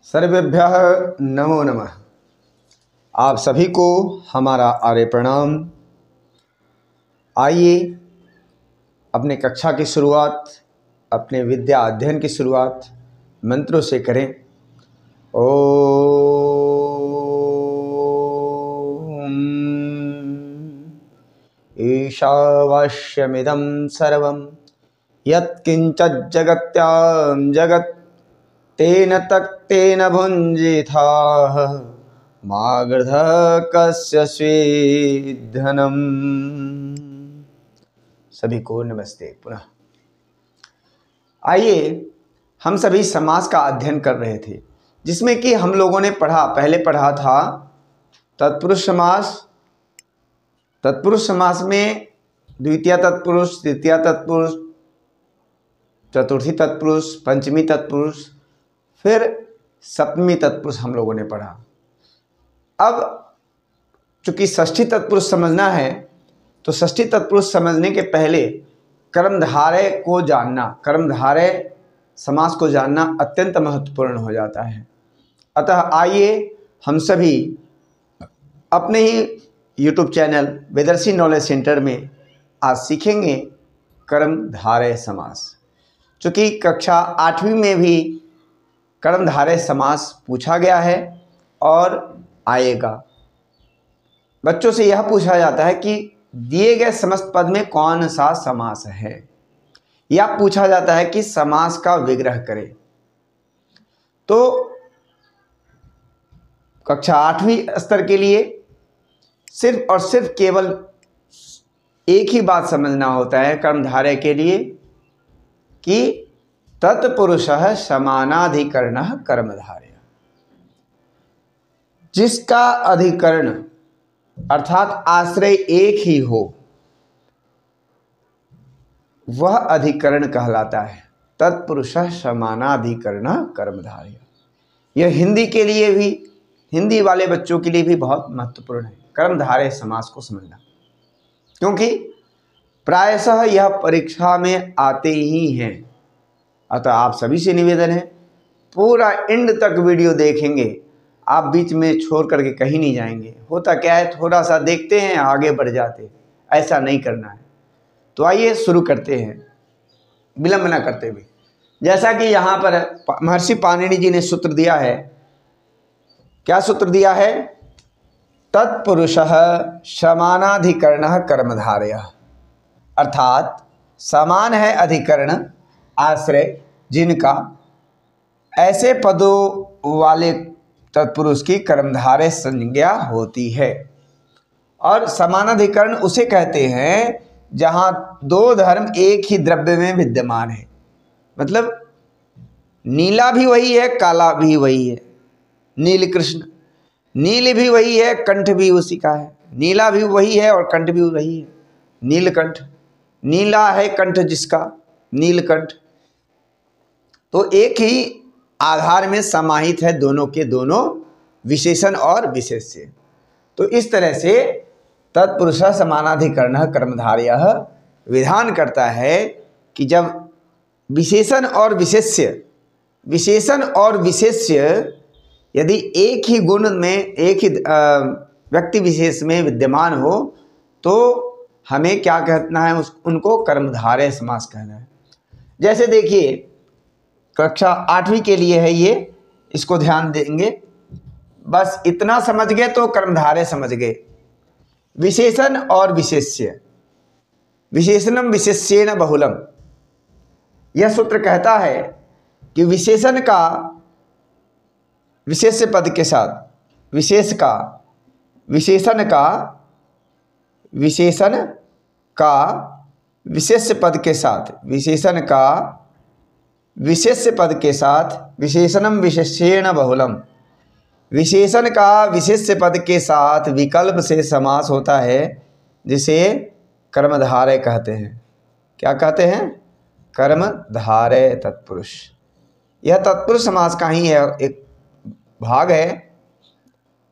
सर्वेभ्यः नमो नमः। आप सभी को हमारा आर्य प्रणाम। आइए अपने कक्षा की शुरुआत, अपने विद्या अध्ययन की शुरुआत मंत्रों से करें। ओम ईशावास्यमिदं सर्वं यत्किंचित् जगत्यां जगत् तेन तक्तेन भुञ्जीथाः मा गृधः कस्य स्वेद्धनम्। सभी को नमस्ते पुनः। आइए हम सभी समास का अध्ययन कर रहे थे, जिसमें कि हम लोगों ने पहले पढ़ा था तत्पुरुष समास। तत्पुरुष समास में द्वितीय तत्पुरुष, तृतीय तत्पुरुष, चतुर्थी तत्पुरुष, पंचमी तत्पुरुष, फिर सप्तमी तत्पुरुष हम लोगों ने पढ़ा। अब चूंकि षष्ठी तत्पुरुष समझना है, तो षष्ठी तत्पुरुष समझने के पहले कर्मधारय को जानना, कर्मधारय समास को जानना अत्यंत महत्वपूर्ण हो जाता है। अतः आइए हम सभी अपने ही YouTube चैनल वेदर्शी नॉलेज सेंटर में आज सीखेंगे कर्मधारय समास। चूँकि कक्षा 8वीं में भी कर्मधारय समास पूछा गया है और आएगा। बच्चों से यह पूछा जाता है कि दिए गए समस्त पद में कौन सा समास है, या पूछा जाता है कि समास का विग्रह करें। तो कक्षा 8वीं स्तर के लिए सिर्फ और सिर्फ केवल एक ही बात समझना होता है कर्मधारय के लिए कि तत्पुरुषः समानाधिकरणः कर्मधारय। जिसका अधिकरण अर्थात आश्रय एक ही हो, वह अधिकरण कहलाता है तत्पुरुषः समानाधिकरणः कर्मधारय। यह हिंदी के लिए भी, हिंदी वाले बच्चों के लिए भी बहुत महत्वपूर्ण है कर्मधारय समास को समझना, क्योंकि प्रायशः यह परीक्षा में आते ही हैं। अतः आप सभी से निवेदन है, पूरा एंड तक वीडियो देखेंगे, आप बीच में छोड़ करके कहीं नहीं जाएंगे। होता क्या है, थोड़ा सा देखते हैं आगे बढ़ जाते, ऐसा नहीं करना है। तो आइए शुरू करते हैं विलंब न करते हुए। जैसा कि यहाँ पर महर्षि पाणिनि जी ने सूत्र दिया है। क्या सूत्र दिया है? तत्पुरुषः समानाधिकरणः कर्मधारयः। अर्थात समान है अधिकरण, आश्रय, जिनका ऐसे पदों वाले तत्पुरुष की कर्मधारय संज्ञा होती है। और समानाधिकरण उसे कहते हैं जहां दो धर्म एक ही द्रव्य में विद्यमान है। मतलब नीला भी वही है, काला भी वही है, नील कृष्ण, नील भी वही है, कंठ भी उसी का है, नीला भी वही है और कंठ भी वही है, नीलकंठ। नीला है कंठ जिसका, नीलकंठ। तो एक ही आधार में समाहित है दोनों के दोनों विशेषण और विशेष्य। तो इस तरह से तत्पुरुषः समानाधिकरणः कर्मधारयः विधान करता है कि जब विशेषण और विशेष्य यदि एक ही गुण में, एक ही व्यक्ति विशेष में विद्यमान हो, तो हमें क्या कहना है, उनको कर्मधारय समास कहना है। जैसे देखिए कक्षा 8वीं के लिए है ये, इसको ध्यान देंगे। बस इतना समझ गए तो कर्मधारय समझ गए। विशेषण और विशेष्य, विशेषणम विशेष्येन बहुलम। यह सूत्र कहता है कि विशेषण का विशेष्य पद के साथ, विशेषण का विशेष्य पद के साथ, विशेषण का विशेष्य पद के साथ, विशेषणम विशेष्येन बहुलम, विशेषण का विशेष्य पद के साथ विकल्प से समास होता है, जिसे कर्मधारय कहते हैं। क्या कहते हैं? कर्मधारय तत्पुरुष। यह तत्पुरुष समास का ही है, एक भाग है,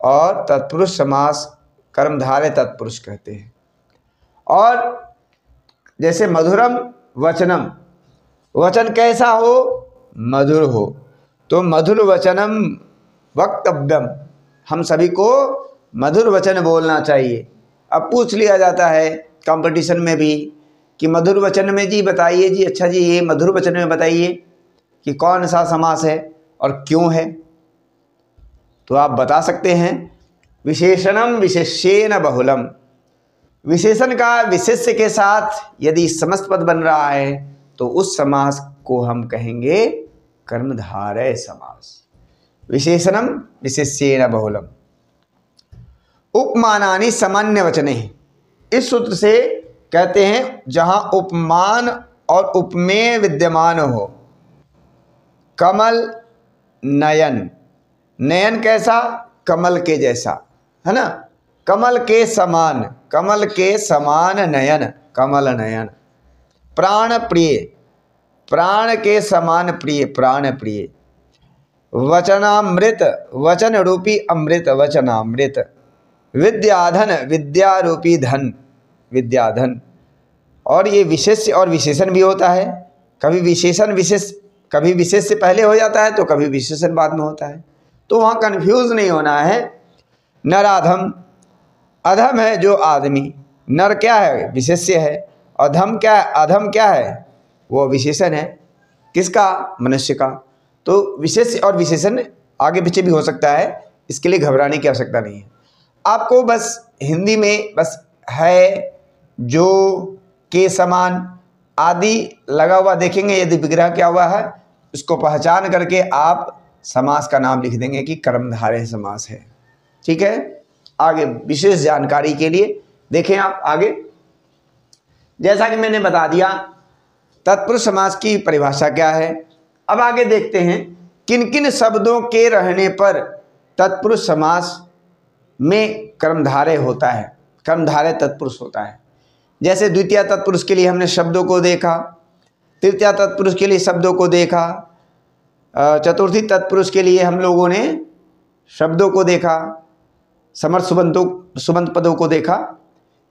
और तत्पुरुष समास कर्मधारय तत्पुरुष कहते हैं। और जैसे मधुरम वचनम, वचन कैसा हो? मधुर हो। तो मधुर वचनम वक्तव्यम, हम सभी को मधुर वचन बोलना चाहिए। अब पूछ लिया जाता है कंपटीशन में भी कि मधुर वचन में जी बताइए जी, अच्छा जी ये मधुर वचन में बताइए कि कौन सा समास है और क्यों है। तो आप बता सकते हैं विशेषणम विशेष्येन बहुलम, विशेषण का विशेष्य के साथ यदि समस्त पद बन रहा है तो उस समास को हम कहेंगे कर्मधारय समास। विशेषणम विशेष्येन बहुलम। उपमानानि सामान्य वचने, इस सूत्र से कहते हैं जहां उपमान और उपमेय विद्यमान हो। कमल नयन, नयन कैसा? कमल के जैसा, है ना, कमल के समान, कमल के समान नयन, कमल नयन। प्राण प्रिय, प्राण के समान प्रिय, प्राण प्रिय। वचनामृत, वचन रूपी अमृत, वचनामृत। विद्याधन, विद्या रूपी धन, विद्याधन। और ये विशेष्य और विशेषण भी होता है, कभी विशेषण विशेष, कभी विशेष से पहले हो जाता है तो कभी विशेषण बाद में होता है, तो वहाँ कंफ्यूज नहीं होना है। नराधम, अधम है जो आदमी, नर क्या है? विशेष्य है। अधम क्या है? अधम क्या है? वो विशेषण है। किसका? मनुष्य का। तो विशेष्य और विशेषण आगे पीछे भी हो सकता है, इसके लिए घबराने की आवश्यकता नहीं है। आपको बस हिंदी में बस है, जो, के समान आदि लगा हुआ देखेंगे, यदि विग्रह क्या हुआ है उसको पहचान करके आप समास का नाम लिख देंगे कि कर्मधारय समास है। ठीक है, आगे विशेष जानकारी के लिए देखें आप आगे। जैसा कि मैंने बता दिया तत्पुरुष समास की परिभाषा क्या है। अब आगे देखते हैं किन किन शब्दों के रहने पर तत्पुरुष समास में कर्मधारय होता है, कर्मधारय तत्पुरुष होता है। जैसे द्वितीय तत्पुरुष के लिए हमने शब्दों को देखा, तृतीय तत्पुरुष के लिए शब्दों को देखा, चतुर्थी तत्पुरुष के लिए हम लोगों ने शब्दों को देखा, समर्थ सुबंत पदों को देखा,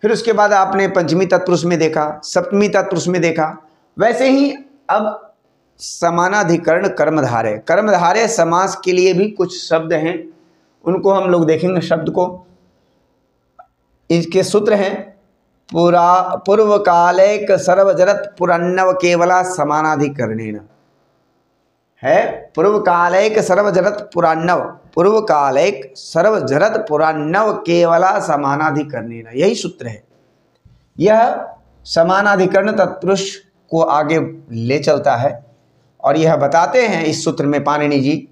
फिर उसके बाद आपने पंचमी तत्पुरुष में देखा, सप्तमी तत्पुरुष में देखा। वैसे ही अब समानाधिकरण कर्मधारय, कर्मधारय समास के लिए भी कुछ शब्द हैं, उनको हम लोग देखेंगे। शब्द को, इसके सूत्र हैं पूर्व कालैक सर्वजरत पुरन्नव केवला समानाधिकरणेन है। पूर्व कालैक सर्वजरत पुरान्नव, पूर्व कालैक सर्वजरत पुरान्नव केवला समानाधिकरणेन, यही सूत्र है। यह समानाधिकरण तत्पुरुष को आगे ले चलता है और यह बताते हैं इस सूत्र में पाणिनि जी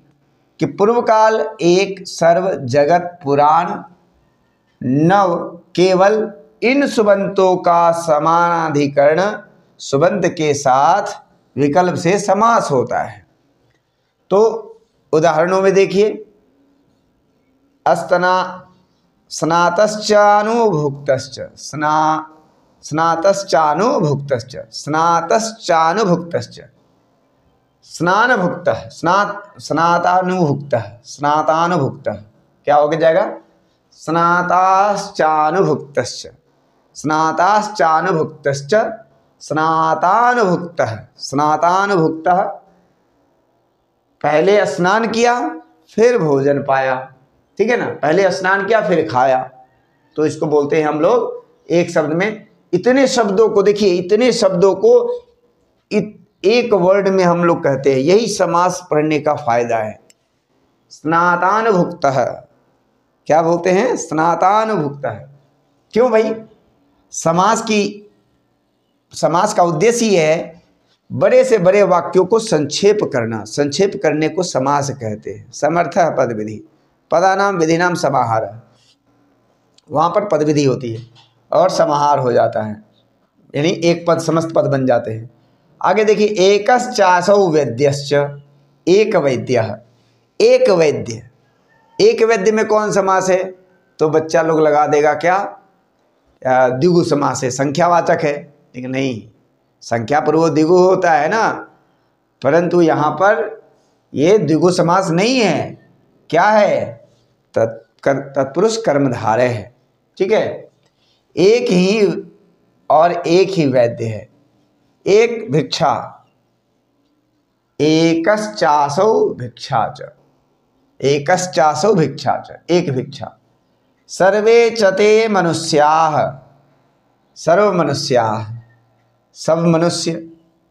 कि पूर्व काल एक सर्व जगत पुराण नव केवल, इन सुबंतों का समानाधिकरण सुबंत के साथ विकल्प से समास होता है। तो उदाहरणों में देखिए, अस्तना स्नातश्चानुभुक्तश्च, स्नातश्चानुभुक्तश्च, स्नातश्चानुभुक्तश्च, स्नानभुक्तः, स्नातानुभुक्तः, स्नातानुभुक्तः, क्या हो जाएगा? स्नाताश्चानुभुक्तश्च, स्नाताश्चानुभुक्तश्च, स्नातानुभुक्तः, स्नातानुभुक्तः। पहले स्नान किया फिर भोजन पाया, ठीक है ना, पहले स्नान किया फिर खाया, तो इसको बोलते हैं हम लोग एक शब्द में। इतने शब्दों को देखिए, इतने शब्दों को एक वर्ड में हम लोग कहते हैं, यही समास पढ़ने का फायदा है। स्नातानुभुक्तः, क्या बोलते हैं? स्नातानुभुक्तः। क्यों भाई? समास का उद्देश्य ये है बड़े से बड़े वाक्यों को संक्षेप करना, संक्षेप करने को समास कहते हैं। समर्थः पद विधि, पदानाम विधिनाम समाहार, वहाँ पर पद विधि होती है और समाहार हो जाता है, यानी एक पद समस्त पद बन जाते हैं। आगे देखिए, एकश्चासौ वैद्यश्च, एक वैद्यः, एक वैद्य। एक वैद्य में कौन समास है? तो बच्चा लोग लगा देगा क्या, द्विगु समास है, संख्यावाचक है। लेकिन नहीं, संख्या पूर्वक द्विगु होता है ना, परंतु यहाँ पर ये द्विगु समास नहीं है। क्या है? तत्पुरुष कर्मधारय है। ठीक है, एक ही और एक ही वैद्य है। एक भिक्षा, एकश्चासौ भिक्षा च, एकश्चासौ भिक्षा च, एक भिक्षा। सर्वे च ते मनुष्याः, सर्व मनुष्याः, सब मनुष्य,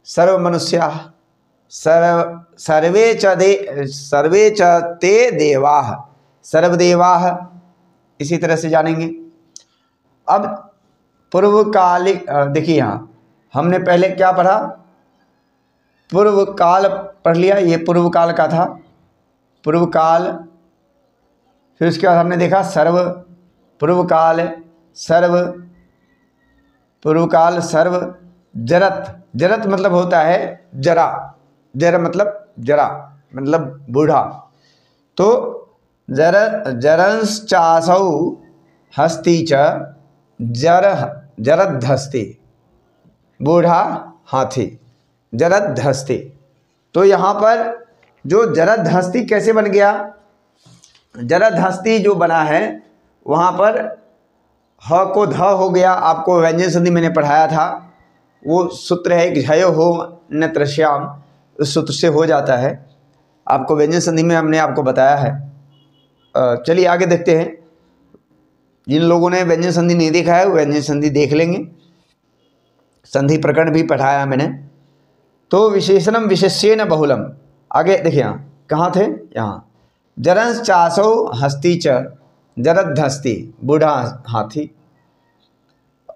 सर्व मनुष्याः, सर्वे च ते देवाः, सर्वदेवाः, इसी तरह से जानेंगे। अब पूर्वकालिक, देखिए यहाँ हमने पहले क्या पढ़ा, पूर्व काल पढ़ लिया, ये पूर्व काल का था, पूर्व काल। फिर उसके बाद हमने देखा सर्व, पूर्व काल, सर्व, पूर्व काल, सर्व, जरत, जरत मतलब होता है जरा, जर मतलब जरा मतलब बूढ़ा। तो जरंश्चासौ हस्ती च जरद्धस्ति, बूढ़ा हाथी, जरद्धस्ति। तो यहाँ पर जो जरद्धस्ति कैसे बन गया, जरद्धस्ति जो बना है वहाँ पर ह को ध हो गया। आपको व्यंजन संधि मैंने पढ़ाया था, वो सूत्र है कि झयो हो न त्रश्याम, उस सूत्र से हो जाता है। आपको व्यंजन संधि में हमने आपको बताया है। चलिए आगे देखते हैं। जिन लोगों ने व्यंजन संधि नहीं देखा है वो व्यंजन संधि देख लेंगे, संधि प्रकरण भी पढ़ाया मैंने। तो विशेषणम विशेष्येन बहुलम, आगे देखिए यहाँ कहाँ थे, यहाँ जरंश्चासौ हस्ती च जरद्धस्ति, बूढ़ा हाथी।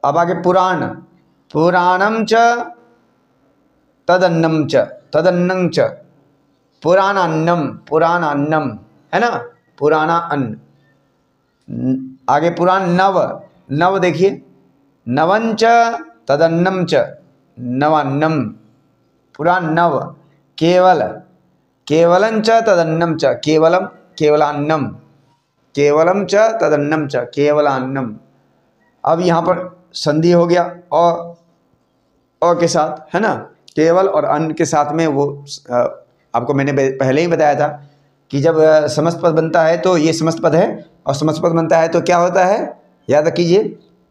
अब आगे पुराण, पुराणम च तदन्नम च, तदन्नं च, पुराणान्नम, पुराणान्नम है ना, पुराना अन्न। आगे पुराण नव, नव देखिए, नवंच तदन्नम च, नवान्नम, पुराण नव। केवल, केवलंच तदन्नम च, केवलम, केवलान्नम, केवलम च तदन्नम च, केवलान्नम। अब यहाँ पर संधि हो गया और के साथ, है ना, केवल और अन्न के साथ में। वो आपको मैंने पहले ही बताया था कि जब समस्त पद बनता है तो ये समस्त पद है, और समस्त पद बनता है तो क्या होता है, याद रखिए,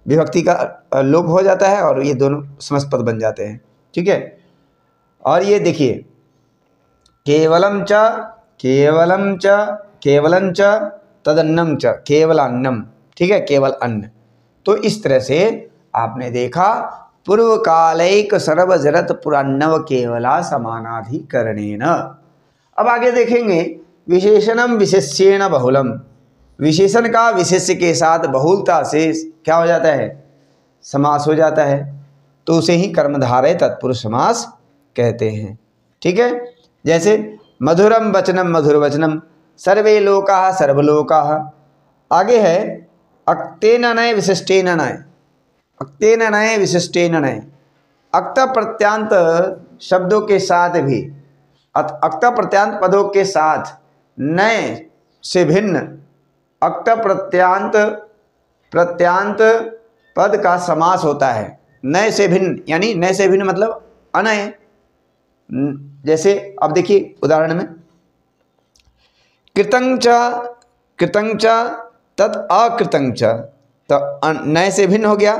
विभक्ति का लोप हो जाता है और ये दोनों समस्त पद बन जाते हैं। ठीक है। और ये देखिए केवलम च, केवलम च, केवलं च तदन्नम च, केवलान्नम। ठीक है, केवल अन्न। तो इस तरह से आपने देखा पूर्व कालैक सर्वजरत पुरान्नव केवला समानाधिकरणेन। अब आगे देखेंगे विशेषणम विशेष्येण बहुलम, विशेषण का विशेष्य के साथ बहुलता से क्या हो जाता है, समास हो जाता है। तो उसे ही कर्मधारय तत्पुरुष समास कहते हैं। ठीक है। जैसे मधुरम वचनम मधुर वचनम, सर्वे लोकाः सर्वलोकाः। आगे है अक्तेन नय विशिष्टेन नय, अक्तेन नय विशिष्टेन नय। अक्त प्रत्यांत शब्दों के साथ भी, अक्त प्रत्यांत पदों के साथ नय से भिन्न अक्त प्रत्यांत, प्रत्यांत पद का समास होता है। नय से भिन्न, यानी नय से भिन्न मतलब अनय। जैसे अब देखिए उदाहरण में कृतं च तत् अकृतं च, तो नय से भिन्न हो गया,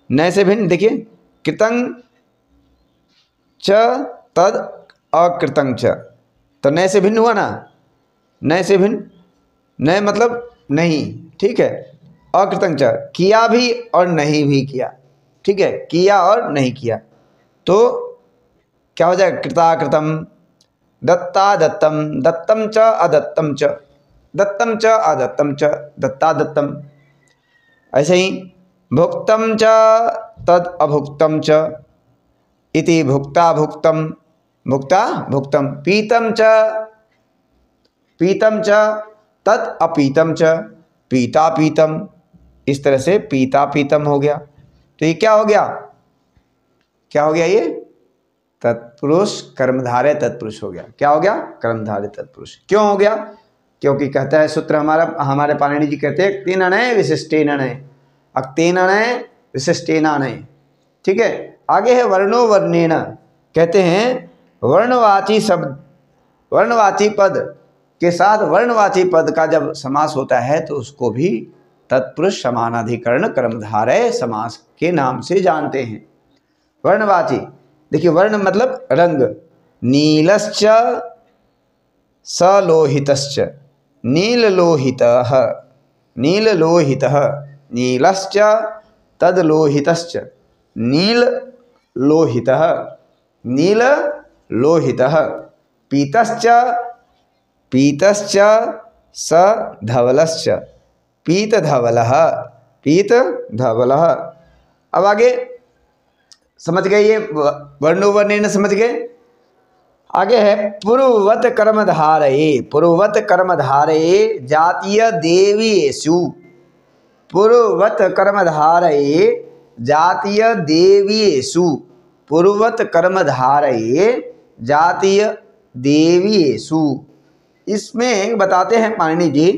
नय से भिन्न। देखिए कृतं च तद अकृतं च, तो नय से भिन्न हुआ ना, नय से भिन्न, नय मतलब नहीं। ठीक है। अकृतं च, किया भी और नहीं भी किया। ठीक है, किया और नहीं किया, तो क्या हो जाएगा, कृताकृतम, दत्ता दत्तम, दत्तम च अदत्तम च, दत्तम च अदत्तम च, दत्ता दत्तम। ऐसे ही भुक्तम च तद अभुक्तम च इति भुक्ता भुक्तम, भुक्ता भुक्तम। पीतम च, पीतम च तद अपीतम च, पीता पीतम। इस तरह से पीता पीतम हो गया। तो ये क्या हो गया, क्या हो गया, ये तत्पुरुष कर्मधारय तत्पुरुष हो गया। क्या हो गया, कर्मधारय तत्पुरुष। क्यों हो गया, क्योंकि कहता है सूत्र हमारे पाणिनि जी कहते हैं अक्तेन नय विशिष्टेन नय, अक्तेन नय विशिष्टेन नय। ठीक है। आगे है वर्णो वर्णेन, कहते हैं वर्णवाची शब्द, वर्णवाची पद के साथ वर्णवाची पद का जब समास होता है तो उसको भी तत्पुरुष समानाधिकरण कर्मधारय समास के नाम से जानते हैं। वर्णवाची, देखिए वर्ण मतलब रंग, नीलश्च सलोहितश्च, नीललोहितः, नीललोहितः, नीलश्च तद्लोहितश्च, नीललोहितः, नीललोहितः, पीतश्च, पीतश्च सधवलश्च, पीतधवलः, पीतधवलः। अब आगे समझ गए, ये वर्णोवर्णेन समझ गए। आगे है पूर्ववत कर्मधारये, पूर्ववत कर्मधारये जातीय देवीषु, पूर्ववत कर्मधारये जातीय देवीषु, पूर्ववत कर्मधारये जातीय देवीषु। इसमें बताते हैं पाणिनि जी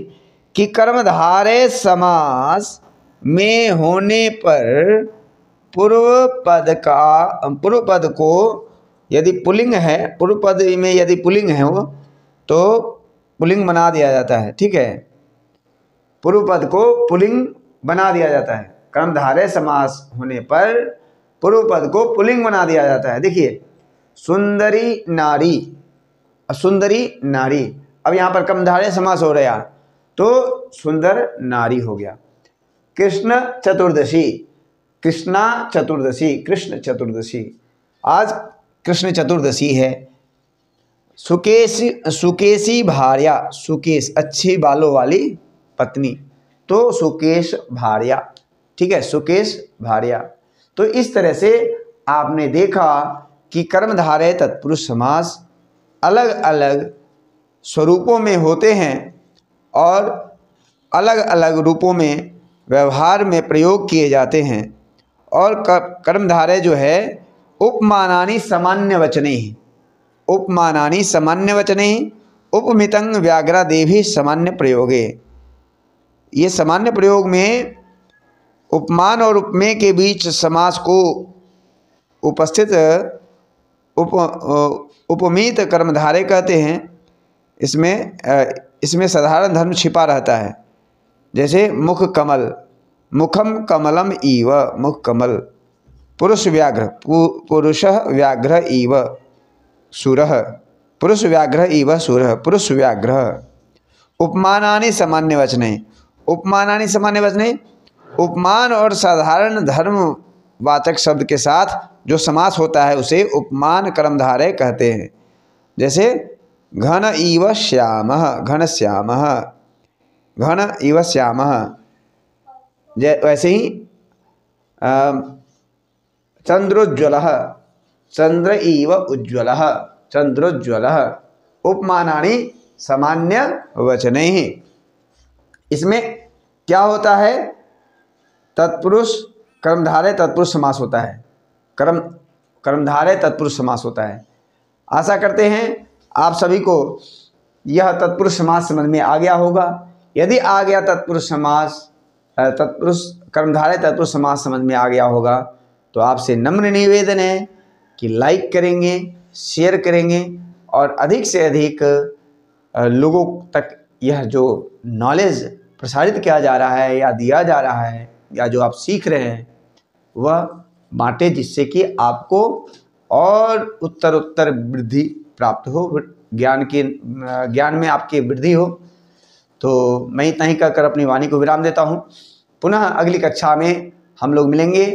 कि कर्मधारय समास में होने पर पूर्व पद को यदि पुल्लिंग है, पूर्व पद में यदि पुल्लिंग है वो, तो पुल्लिंग बना दिया जाता है। ठीक है, पूर्व पद को पुल्लिंग बना दिया जाता है। कर्मधारय समास होने पर पूर्व पद को पुल्लिंग बना दिया जाता है। देखिए, सुंदरी नारी, सुंदरी नारी। अब यहाँ पर कर्मधारय समास हो रहा, तो सुंदर नारी हो गया। कृष्ण चतुर्दशी, कृष्णा चतुर्दशी, कृष्ण चतुर्दशी। आज कृष्ण चतुर्दशी है। सुकेशी, सुकेशी भार्या, सुकेश अच्छी बालों वाली पत्नी, तो सुकेश भार्या। ठीक है, सुकेश भार्या। तो इस तरह से आपने देखा कि कर्मधारय तत्पुरुष समास अलग अलग स्वरूपों में होते हैं और अलग अलग रूपों में व्यवहार में प्रयोग किए जाते हैं। और कर्मधारय जो है उपमानानि सामान्य वचने ही, उपमानानि सामान्य वचने ही, उपमितं व्याघ्रादेवी सामान्य प्रयोगे। ये सामान्य प्रयोग में उपमान और उपमेय के बीच समास को उपस्थित उपमित कर्मधारय कहते हैं। इसमें साधारण धर्म छिपा रहता है। जैसे मुख कमल, मुखम कमलम इव, मुख कमल। पुरुष व्याघ्र, पुरुषः व्याघ्र इव सुरः, पुरुष व्याघ्र इव सुरः, पुरुष व्याघ्र। उपमानानि सामान्य वचने, उपमानानि सामान्य वचने, उपमान और साधारण धर्मवाचक शब्द के साथ जो समास होता है उसे उपमान कर्मधारय कहते हैं। जैसे घन इव श्यामः, घन श्यामः, घन इव श्यामः। वैसे ही चंद्रोज्ज्वलः, चंद्र इव उज्ज्वलः, चंद्रोज्ज्वलः। उपमानानि सामान्य वचने ही। इसमें क्या होता है, तत्पुरुष कर्मधारय तत्पुरुष समास होता है, कर्मधारय तत्पुरुष समास होता है। आशा करते हैं आप सभी को यह तत्पुरुष समास समझ में आ गया होगा। यदि आ गया तत्पुरुष समास, तत्पुरुष कर्मधारय तत्पुरुष समास समझ में आ गया होगा, तो आपसे नम्र निवेदन है कि लाइक करेंगे, शेयर करेंगे और अधिक से अधिक लोगों तक यह जो नॉलेज प्रसारित किया जा रहा है या दिया जा रहा है या जो आप सीख रहे हैं वह बांटे, जिससे कि आपको और उत्तर वृद्धि प्राप्त हो, ज्ञान में आपकी वृद्धि हो। तो मैं इतना ही कहकर अपनी वाणी को विराम देता हूँ। पुनः अगली कक्षा में हम लोग मिलेंगे,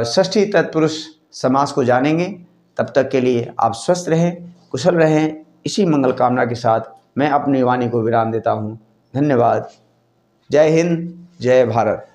षष्ठी तत्पुरुष समास को जानेंगे। तब तक के लिए आप स्वस्थ रहें, कुशल रहें। इसी मंगल कामना के साथ मैं अपनी वाणी को विराम देता हूँ। धन्यवाद। जय हिंद, जय भारत।